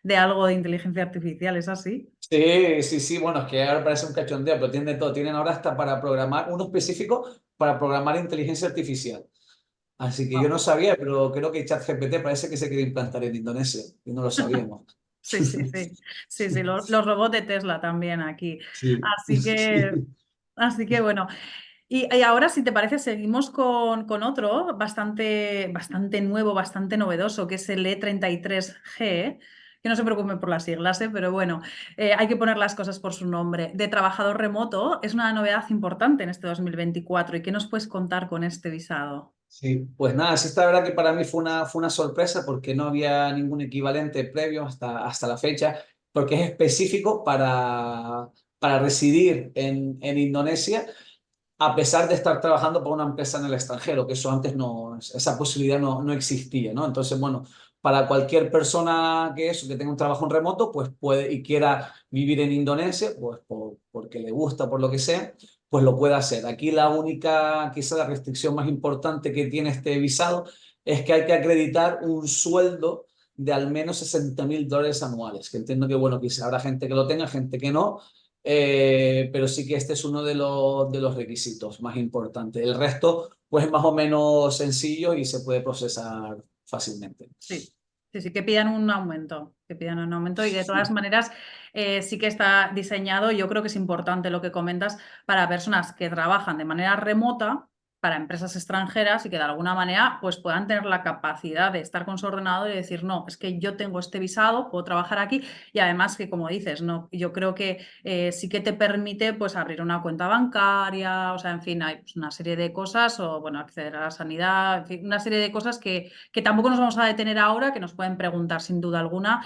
de algo de inteligencia artificial, ¿es así? Sí, sí, sí, bueno, es que ahora parece un cachondeo, pero tienen de todo. Tienen ahora hasta para programar, uno específico para programar inteligencia artificial. Así que yo no sabía, pero creo que ChatGPT parece que se quiere implantar en Indonesia y no lo sabíamos. Sí, sí, sí. Sí, sí, los robots de Tesla también aquí. Sí. Así que, así que bueno. Y ahora, si te parece, seguimos con otro bastante nuevo, bastante novedoso, que es el E33G, que no se preocupen por las siglas, pero bueno, hay que poner las cosas por su nombre. De trabajador remoto, es una novedad importante en este 2024. ¿Y qué nos puedes contar con este visado? Sí, pues nada, sí, esta verdad que para mí fue una sorpresa porque no había ningún equivalente previo hasta la fecha, porque es específico para residir en Indonesia, a pesar de estar trabajando para una empresa en el extranjero, que eso antes no, esa posibilidad no existía, ¿no? Entonces, bueno, para cualquier persona que tenga un trabajo en remoto, pues puede y quiera vivir en Indonesia, pues porque le gusta, por lo que sea, pues lo puede hacer. Aquí la única, quizá la restricción más importante que tiene este visado es que hay que acreditar un sueldo de al menos $60.000 anuales, que entiendo que, bueno, quizá habrá gente que lo tenga, gente que no, pero sí que este es uno de los requisitos más importantes. El resto, pues es más o menos sencillo y se puede procesar fácilmente. Sí, sí, sí, que pidan un aumento, que pidan un aumento y de todas maneras sí que está diseñado, yo creo que es importante lo que comentas, para personas que trabajan de manera remota, para empresas extranjeras y que de alguna manera pues puedan tener la capacidad de estar con su ordenador y decir, no, es que yo tengo este visado, puedo trabajar aquí y además que como dices, no, yo creo que sí que te permite pues abrir una cuenta bancaria, o sea, en fin, hay pues, una serie de cosas o bueno, acceder a la sanidad, en fin, una serie de cosas que tampoco nos vamos a detener ahora, que nos pueden preguntar sin duda alguna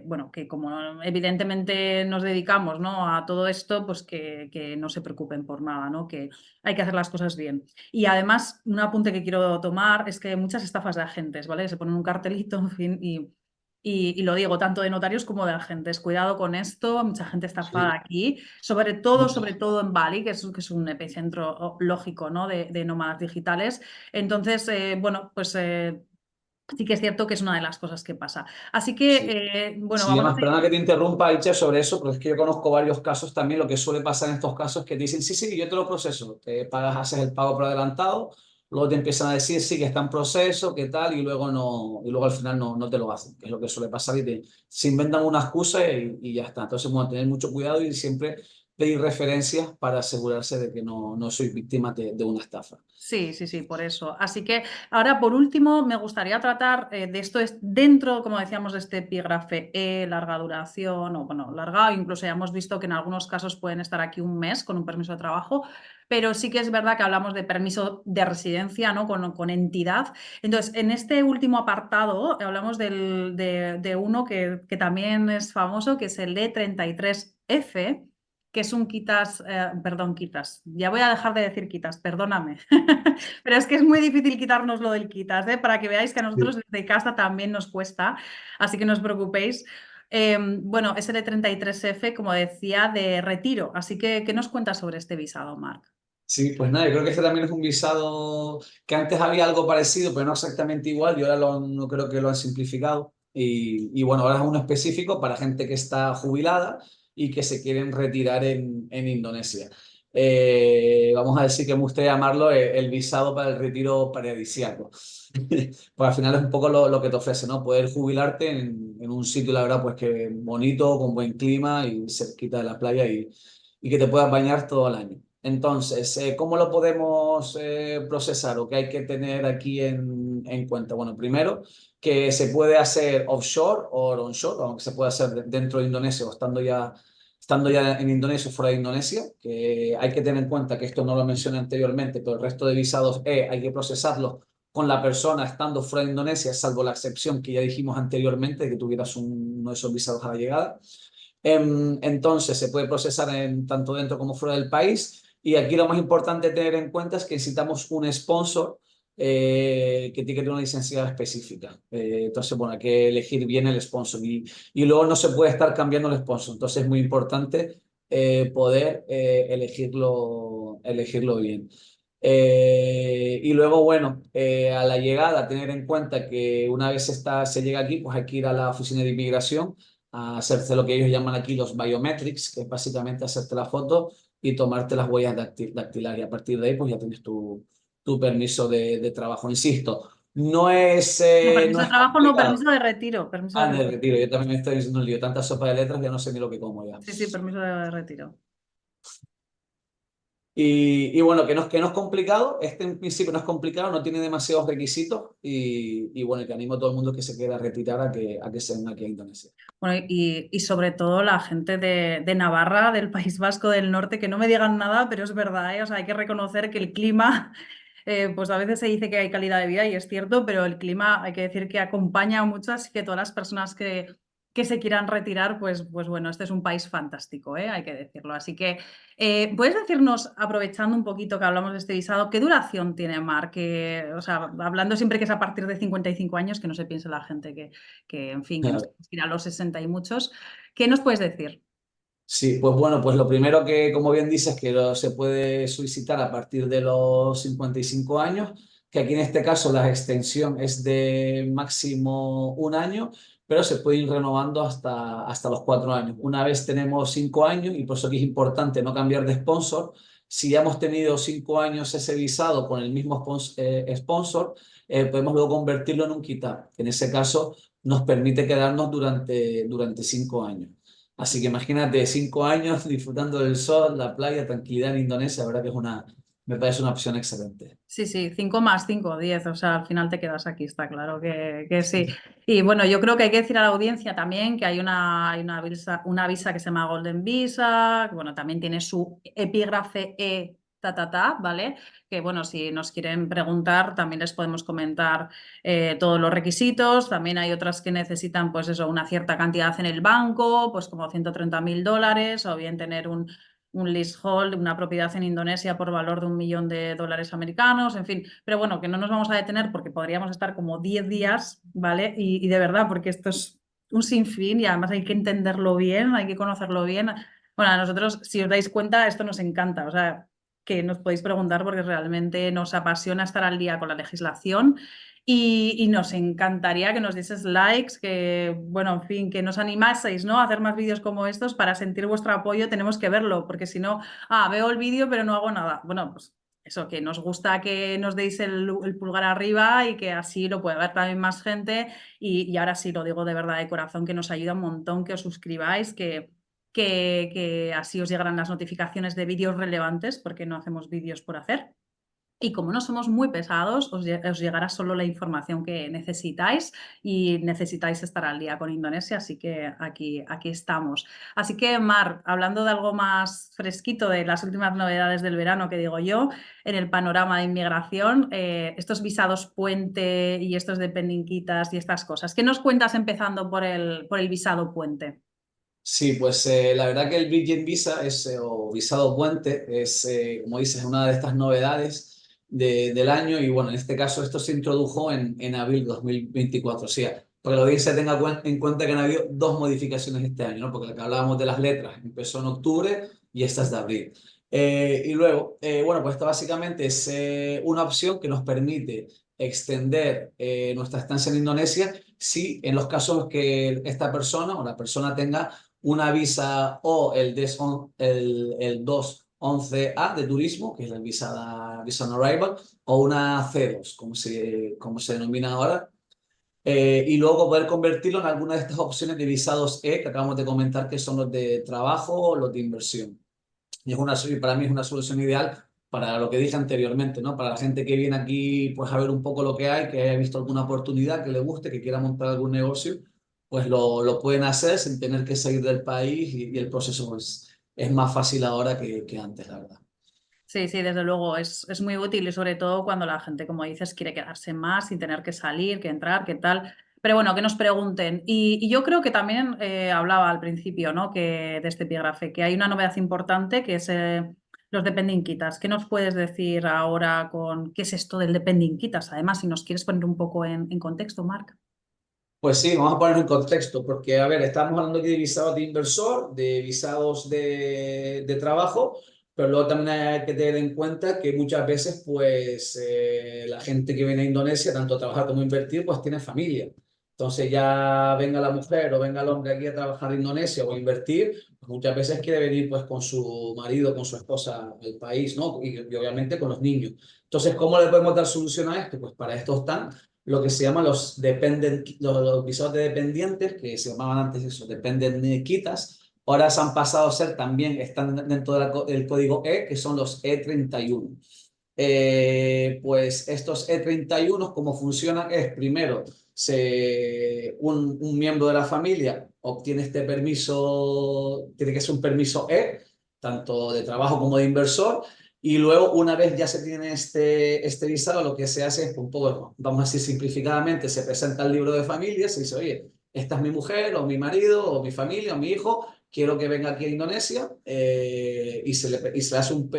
bueno, que como evidentemente nos dedicamos, ¿no? a todo esto, pues que no se preocupen por nada, ¿no? Que hay que hacer las cosas bien. Y además, un apunte que quiero tomar es que hay muchas estafas de agentes, ¿vale? Se ponen un cartelito, en fin, y lo digo, tanto de notarios como de agentes. Cuidado con esto, mucha gente estafada Sí, aquí, mucha. sobre todo en Bali, que es un epicentro lógico, ¿no? de nómadas digitales. Entonces, bueno, pues sí que es cierto que es una de las cosas que pasa. Así que, Sí. bueno, Sí, vamos a además, hacer... perdona que te interrumpa, Aicha, sobre eso, pero es que yo conozco varios casos también. Lo que suele pasar en estos casos es que te dicen, sí, sí, yo te lo proceso. Te pagas, haces el pago por adelantado, luego te empiezan a decir, sí, que está en proceso, qué tal, y luego no, y luego al final no te lo hacen, que es lo que suele pasar y se inventan una excusa y ya está. Entonces, bueno, tener mucho cuidado y siempre pedir referencias para asegurarse de que no soy víctima de una estafa. Sí, sí, sí, por eso. Así que ahora, por último, me gustaría tratar de esto es dentro, como decíamos, de este epígrafe larga duración o, bueno, larga, incluso ya hemos visto que en algunos casos pueden estar aquí un mes con un permiso de trabajo, pero sí que es verdad que hablamos de permiso de residencia, ¿no? Con entidad. Entonces, en este último apartado hablamos de uno que también es famoso, que es el E33F, que es un quitas, perdón, quitas. Ya voy a dejar de decir quitas, perdóname. Pero es que es muy difícil quitarnos lo del quitas, ¿eh? Para que veáis que a nosotros Sí. desde casa también nos cuesta, así que no os preocupéis. Bueno, es el E33F, como decía, de retiro. Así que, ¿qué nos cuentas sobre este visado, Marc? Sí, pues nada, yo creo que este también es un visado que antes había algo parecido, pero no exactamente igual, y ahora no creo que lo han simplificado. Y bueno, ahora es uno específico para gente que está jubilada y que se quieren retirar en Indonesia. Vamos a decir que me gustaría llamarlo el visado para el retiro paradisíaco. Pues al final es un poco lo que te ofrece, ¿no? Poder jubilarte en un sitio, la verdad, pues que bonito, con buen clima y cerquita de la playa y que te puedas bañar todo el año. Entonces, ¿cómo lo podemos procesar o qué hay que tener aquí en cuenta? Bueno, primero, que se puede hacer offshore o onshore, aunque se puede hacer dentro de Indonesia o estando ya en Indonesia o fuera de Indonesia, que hay que tener en cuenta que esto no lo mencioné anteriormente, pero el resto de visados hay que procesarlos con la persona estando fuera de Indonesia, salvo la excepción que ya dijimos anteriormente, de que tuvieras uno de esos visados a la llegada. Entonces, se puede procesar tanto dentro como fuera del país. Y aquí lo más importante tener en cuenta es que necesitamos un sponsor que tiene que tener una licencia específica. Entonces, bueno, hay que elegir bien el sponsor y luego no se puede estar cambiando el sponsor. Entonces, es muy importante poder elegirlo bien. Y luego, bueno, a la llegada, tener en cuenta que una vez se llega aquí, pues hay que ir a la oficina de inmigración a hacerse lo que ellos llaman aquí los biometrics, que es básicamente hacerte la foto y tomarte las huellas dactilares. Y a partir de ahí, pues ya tienes tu permiso de trabajo. Insisto, no es, No, eh, no permiso de es trabajo, no, permiso complicado. de retiro. Permiso de Ah, de retiro. retiro, yo también me estoy diciendo un lío. Tanta sopa de letras, ya no sé ni lo que como ya. Sí, sí, permiso de retiro. Y bueno, que no es complicado, este en principio no es complicado, no tiene demasiados requisitos y bueno, que animo a todo el mundo que se quiera retirar a que se venga aquí a Indonesia. Bueno, y sobre todo la gente de Navarra, del País Vasco del Norte, que no me digan nada, pero es verdad, ¿eh? O sea, hay que reconocer que el clima, pues a veces se dice que hay calidad de vida y es cierto, pero el clima hay que decir que acompaña mucho, así que todas las personas que se quieran retirar, pues bueno, este es un país fantástico, ¿eh? Hay que decirlo. Así que, ¿puedes decirnos, aprovechando un poquito que hablamos de este visado, qué duración tiene Mar? O sea, hablando siempre que es a partir de 55 años, que no se piense la gente que en fin, que nos ir a los 60 y muchos. ¿Qué nos puedes decir? Sí, pues bueno, pues lo primero que, como bien dices, que se puede solicitar a partir de los 55 años, que aquí en este caso la extensión es de máximo un año, pero se puede ir renovando hasta los 4 años. Una vez tenemos 5 años, y por eso aquí es importante no cambiar de sponsor, si ya hemos tenido 5 años ese visado con el mismo sponsor, podemos luego convertirlo en un KITAP. En ese caso, nos permite quedarnos durante 5 años. Así que imagínate 5 años disfrutando del sol, la playa, tranquilidad en Indonesia, la verdad que me parece una opción excelente. Sí, sí, 5 más 5, 10. O sea, al final te quedas aquí, está claro que sí. Y bueno, yo creo que hay que decir a la audiencia también que hay una visa que se llama Golden Visa, que bueno, también tiene su epígrafe ¿vale? Que bueno, si nos quieren preguntar, también les podemos comentar todos los requisitos. También hay otras que necesitan, pues eso, una cierta cantidad en el banco, pues como $130.000, o bien tener un leasehold, una propiedad en Indonesia por valor de $1 millón americanos, en fin. Pero bueno, que no nos vamos a detener porque podríamos estar como 10 días, ¿vale? Y de verdad, porque esto es un sinfín y además hay que entenderlo bien, hay que conocerlo bien. Bueno, a nosotros, si os dais cuenta, esto nos encanta, o sea, que nos podéis preguntar porque realmente nos apasiona estar al día con la legislación y nos encantaría que nos dieses likes, que, bueno, en fin, que nos animaseis, ¿no? A hacer más vídeos como estos para sentir vuestro apoyo. Tenemos que verlo, porque si no, veo el vídeo pero no hago nada. Bueno, pues eso, que nos gusta que nos deis el pulgar arriba y que así lo puede ver también más gente. Y ahora sí, lo digo de verdad de corazón, que nos ayuda un montón que os suscribáis, que así os llegarán las notificaciones de vídeos relevantes, porque no hacemos vídeos por hacer. Y como no somos muy pesados, os llegará solo la información que necesitáis y necesitáis estar al día con Indonesia, así que aquí estamos. Así que, Mar, hablando de algo más fresquito, de las últimas novedades del verano, que digo yo, en el panorama de inmigración, estos visados puente y estos de pending quitas y estas cosas. ¿Qué nos cuentas empezando por el visado puente? Sí, pues la verdad que el Bridging Visa o visado puente es, como dices, una de estas novedades del año y bueno, en este caso esto se introdujo en abril de 2024, o sea, para que la audiencia tenga en cuenta que han habido dos modificaciones este año, ¿no? Porque la que hablábamos de las letras empezó en octubre y esta es de abril. Y luego, bueno, pues esto básicamente es una opción que nos permite extender nuestra estancia en Indonesia si en los casos que esta persona o la persona tenga una visa o el 211A de turismo, que es la visa on arrival, o una C2, como se denomina ahora, y luego poder convertirlo en alguna de estas opciones de visados E que acabamos de comentar, que son los de trabajo o los de inversión. Y para mí es una solución ideal para lo que dije anteriormente, ¿no? Para la gente que viene aquí pues a ver un poco lo que hay, que haya visto alguna oportunidad, que le guste, que quiera montar algún negocio, pues lo pueden hacer sin tener que salir del país y el proceso es más fácil ahora que antes, la verdad. Sí, sí, desde luego es muy útil y sobre todo cuando la gente, como dices, quiere quedarse más sin tener que salir, que entrar, que tal. Pero bueno, que nos pregunten. Y yo creo que también hablaba al principio, ¿no? Que de este epígrafe, que hay una novedad importante que es los depending quitas. ¿Qué nos puedes decir ahora con qué es esto del depending quitas? Además, si nos quieres poner un poco en contexto, Marc. Pues sí, vamos a poner en contexto, porque, a ver, estamos hablando aquí de visados de inversor, de visados de trabajo, pero luego también hay que tener en cuenta que muchas veces, pues, la gente que viene a Indonesia, tanto a trabajar como a invertir, pues tiene familia. Entonces ya venga la mujer o venga el hombre aquí a trabajar en Indonesia o a invertir, pues muchas veces quiere venir pues con su marido, con su esposa al país, ¿no? Y obviamente con los niños. Entonces, ¿cómo le podemos dar solución a esto? Pues para esto están lo que se llama los visados de dependientes, que se llamaban antes eso, dependent quitas, ahora se han pasado a ser también, están dentro del código E, que son los E31. Pues estos E31, ¿cómo funcionan? Es primero, un miembro de la familia obtiene este permiso, tiene que ser un permiso E, tanto de trabajo como de inversor, y luego, una vez ya se tiene este visado, lo que se hace es, un poco, vamos a decir simplificadamente, se presenta el libro de familia, se dice, oye, esta es mi mujer, o mi marido, o mi familia, o mi hijo, quiero que venga aquí a Indonesia, y se le hace un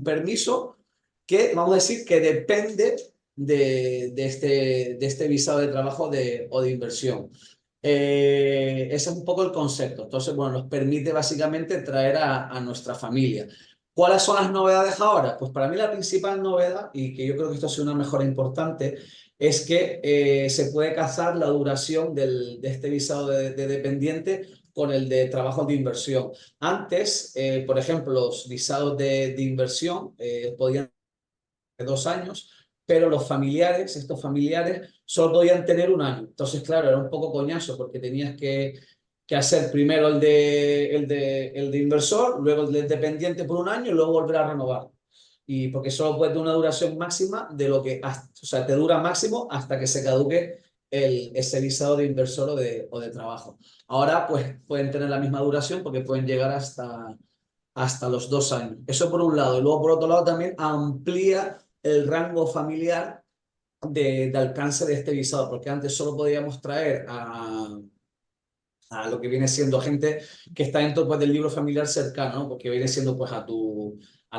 permiso que, vamos a decir, que depende de este visado de trabajo o de inversión. Ese es un poco el concepto. Entonces, bueno, nos permite básicamente traer a nuestra familia. ¿Cuáles son las novedades ahora? Pues para mí la principal novedad, y que yo creo que esto ha sido una mejora importante, es que se puede casar la duración de este visado de dependiente con el de trabajo de inversión. Antes, por ejemplo, los visados de inversión podían de 2 años, pero estos familiares, solo podían tener un año. Entonces, claro, era un poco coñazo porque tenías que hacer primero el de inversor, luego el de dependiente por un año y luego volver a renovar. Y porque solo puede tener una duración máxima de o sea, te dura máximo hasta que se caduque ese visado de inversor o de trabajo. Ahora, pues pueden tener la misma duración porque pueden llegar hasta los 2 años. Eso por un lado. Y luego por otro lado también amplía el rango familiar de alcance de este visado, porque antes solo podíamos traer a lo que viene siendo gente que está dentro pues, del libro familiar cercano, ¿no? Porque viene siendo pues al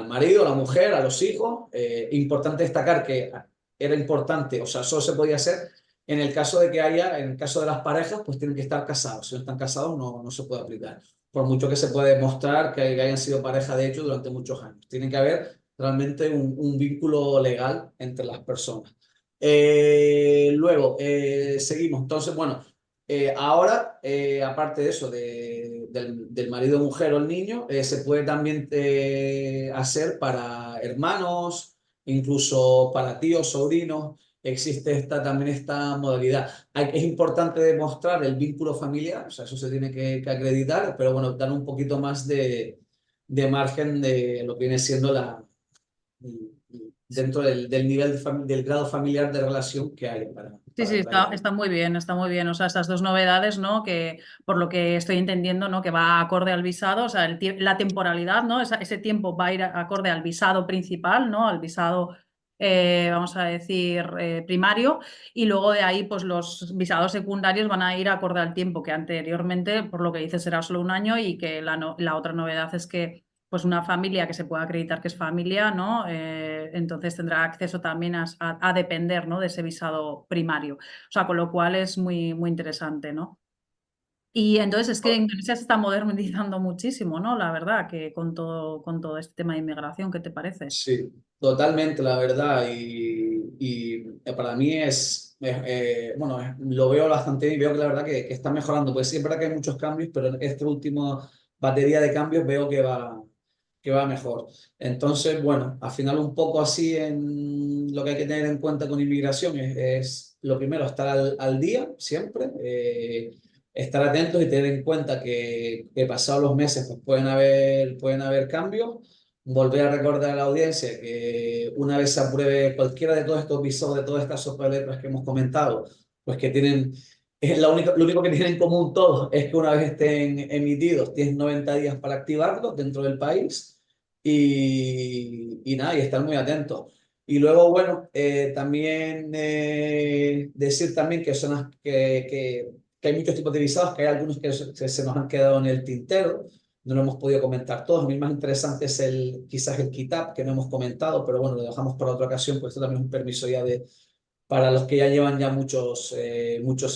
marido, a la mujer, a los hijos. Importante destacar que era importante, o sea, solo se podía hacer en el caso de que en el caso de las parejas, pues tienen que estar casados. Si no están casados, no se puede aplicar. Por mucho que se puede demostrar que hayan sido pareja de hecho durante muchos años. Tiene que haber realmente un vínculo legal entre las personas. Luego, seguimos. Entonces, bueno, ahora, aparte de eso, del marido, mujer o el niño, se puede también hacer para hermanos, incluso para tíos, sobrinos. Existe también esta modalidad. Es importante demostrar el vínculo familiar, o sea, eso se tiene que acreditar, pero bueno, dar un poquito más de margen de lo que viene siendo dentro del nivel del grado familiar de relación que hay para, Sí, para sí, traer. está muy bien, está muy bien. O sea, estas dos novedades, ¿no? Que por lo que estoy entendiendo, ¿no? Que va acorde al visado, o sea, la temporalidad, ¿no? Ese tiempo va a ir acorde al visado principal, ¿no? Al visado vamos a decir, primario, y luego de ahí pues los visados secundarios van a ir acorde al tiempo que anteriormente, por lo que dices, era solo un año y que la otra novedad es que pues una familia que se pueda acreditar que es familia, ¿no? Entonces tendrá acceso también a depender, ¿no? de ese visado primario. O sea, con lo cual es muy, muy interesante, ¿no? Y entonces es que Indonesia se está modernizando muchísimo, ¿no? La verdad, que con todo este tema de inmigración, ¿qué te parece? Sí, totalmente, la verdad. Para mí bueno, lo veo bastante bien y veo que la verdad que está mejorando. Pues sí, es verdad que hay muchos cambios, pero en esta última batería de cambios veo que va mejor. Entonces, bueno, al final un poco así en lo que hay que tener en cuenta con inmigración es lo primero, estar al día siempre. Estar atentos y tener en cuenta que pasados los meses pues pueden haber cambios. Volver a recordar a la audiencia que una vez se apruebe cualquiera de todos estos visos, de todas estas sopas de letras que hemos comentado, pues que tienen, lo único que tienen en común todos es que una vez estén emitidos, tienes 90 días para activarlos dentro del país y nada, y estar muy atentos. Y luego, bueno, también decir también que, que hay muchos tipos de visados, que hay algunos que se nos han quedado en el tintero, no lo hemos podido comentar todos. A mí más interesante es quizás el Kitab, que no hemos comentado, pero bueno, lo dejamos para otra ocasión, pues esto también es un permiso ya para los que ya llevan ya muchos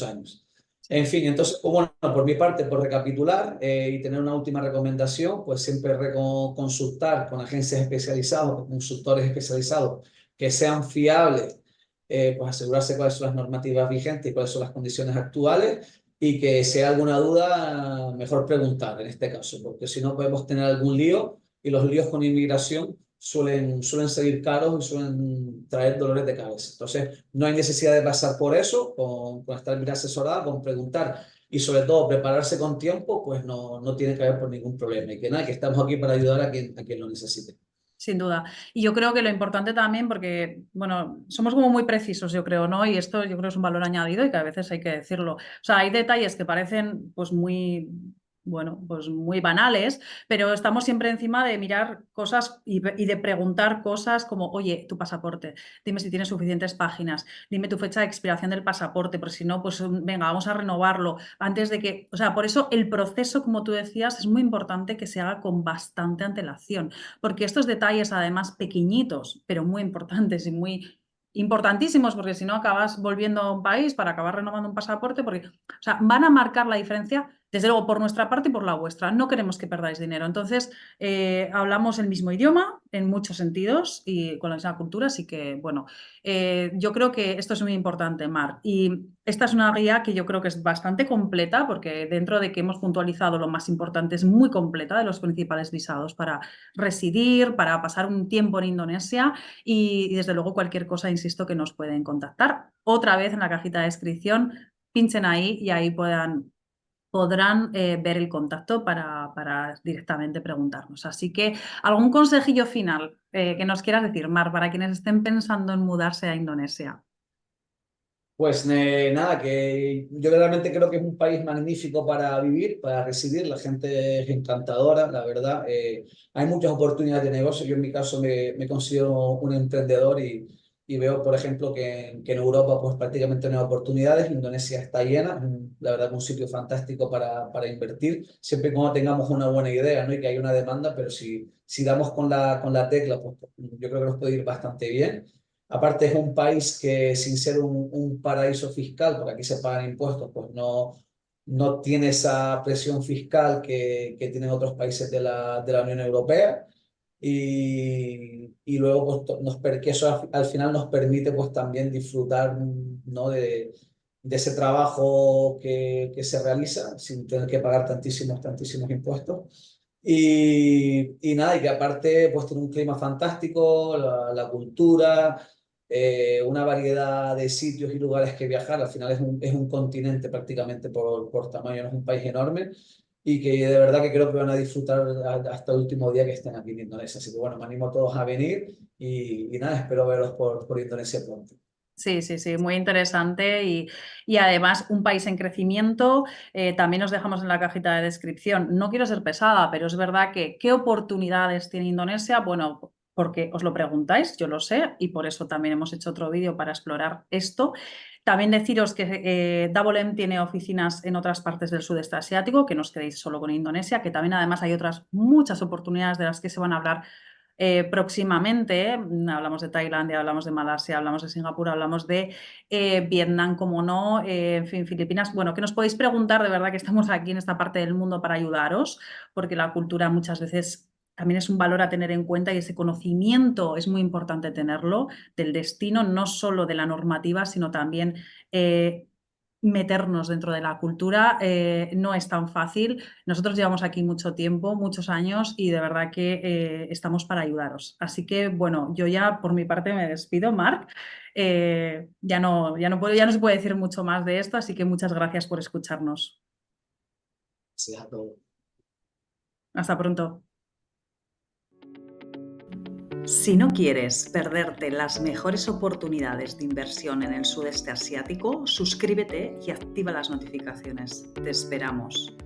años. En Sí. fin, entonces, pues bueno, por mi parte, por recapitular y tener una última recomendación, pues siempre consultar con agencias especializadas, con consultores especializados que sean fiables, pues asegurarse cuáles son las normativas vigentes y cuáles son las condiciones actuales y que si hay alguna duda, mejor preguntar en este caso, porque si no podemos tener algún lío y los líos con inmigración suelen salir caros y suelen traer dolores de cabeza. Entonces, no hay necesidad de pasar por eso, con estar bien asesorada, con preguntar y sobre todo prepararse con tiempo, pues no tiene que haber por ningún problema. Y que nada, que estamos aquí para ayudar a quien lo necesite. Sin duda. Y yo creo que lo importante también, porque, bueno, somos como muy precisos, yo creo, ¿no? Y esto yo creo es un valor añadido y que a veces hay que decirlo. O sea, hay detalles que parecen, pues, muy, bueno, pues muy banales, pero estamos siempre encima de mirar cosas y de preguntar cosas como, oye, tu pasaporte, dime si tienes suficientes páginas, dime tu fecha de expiración del pasaporte, porque si no, pues venga, vamos a renovarlo antes de que, o sea, por eso el proceso, como tú decías, es muy importante que se haga con bastante antelación porque estos detalles, además pequeñitos, pero muy importantes y muy importantísimos, porque si no acabas volviendo a un país para acabar renovando un pasaporte, porque, o sea, van a marcar la diferencia, desde luego, por nuestra parte y por la vuestra. No queremos que perdáis dinero. Entonces, hablamos el mismo idioma en muchos sentidos y con la misma cultura, así que, bueno, yo creo que esto es muy importante, Mar. Y esta es una guía que yo creo que es bastante completa, porque dentro de que hemos puntualizado lo más importante, es muy completa de los principales visados para residir, para pasar un tiempo en Indonesia y desde luego cualquier cosa, insisto, que nos pueden contactar. Otra vez en la cajita de descripción, pinchen ahí y ahí podrán ver el contacto para directamente preguntarnos. Así que, ¿algún consejillo final que nos quieras decir, Mar, para quienes estén pensando en mudarse a Indonesia? Pues nada, que yo realmente creo que es un país magnífico para vivir, para residir. La gente es encantadora, la verdad. Hay muchas oportunidades de negocio. Yo en mi caso me considero un emprendedor y veo, por ejemplo, que en Europa pues prácticamente no hay oportunidades. Indonesia está llena, la verdad que un sitio fantástico para invertir, siempre y cuando tengamos una buena idea, ¿no? Y que hay una demanda, pero si damos con la tecla, pues yo creo que nos puede ir bastante bien. Aparte es un país que sin ser un paraíso fiscal, porque aquí se pagan impuestos, pues no tiene esa presión fiscal que tienen otros países de la Unión Europea. Y luego pues, que eso al final nos permite pues también disfrutar, ¿no? de ese trabajo que se realiza sin tener que pagar tantísimos impuestos. Y nada, y que aparte pues tiene un clima fantástico, la cultura, una variedad de sitios y lugares que viajar. Al final es un continente prácticamente por tamaño, no es un país enorme y que de verdad que creo que van a disfrutar hasta el último día que estén aquí en Indonesia. Así que bueno, me animo a todos a venir y nada, espero verlos por Indonesia pronto. Sí, sí, sí, muy interesante y además un país en crecimiento. También os dejamos en la cajita de descripción. No quiero ser pesada, pero es verdad que ¿qué oportunidades tiene Indonesia? Bueno, porque os lo preguntáis, yo lo sé, y por eso también hemos hecho otro vídeo para explorar esto. También deciros que Double M tiene oficinas en otras partes del sudeste asiático, que no os quedéis solo con Indonesia, que también además hay otras muchas oportunidades de las que se van a hablar próximamente. Hablamos de Tailandia, hablamos de Malasia, hablamos de Singapur, hablamos de Vietnam, como no, en fin, Filipinas. Bueno, que nos podéis preguntar, de verdad que estamos aquí en esta parte del mundo para ayudaros, porque la cultura muchas veces también es un valor a tener en cuenta y ese conocimiento es muy importante tenerlo del destino, no solo de la normativa, sino también meternos dentro de la cultura. No es tan fácil. Nosotros llevamos aquí mucho tiempo, muchos años, y de verdad que estamos para ayudaros. Así que, bueno, yo ya por mi parte me despido, Marc. Ya no se puede decir mucho más de esto, así que muchas gracias por escucharnos. Sí, a todos. Hasta pronto. Si no quieres perderte las mejores oportunidades de inversión en el sudeste asiático, suscríbete y activa las notificaciones. Te esperamos.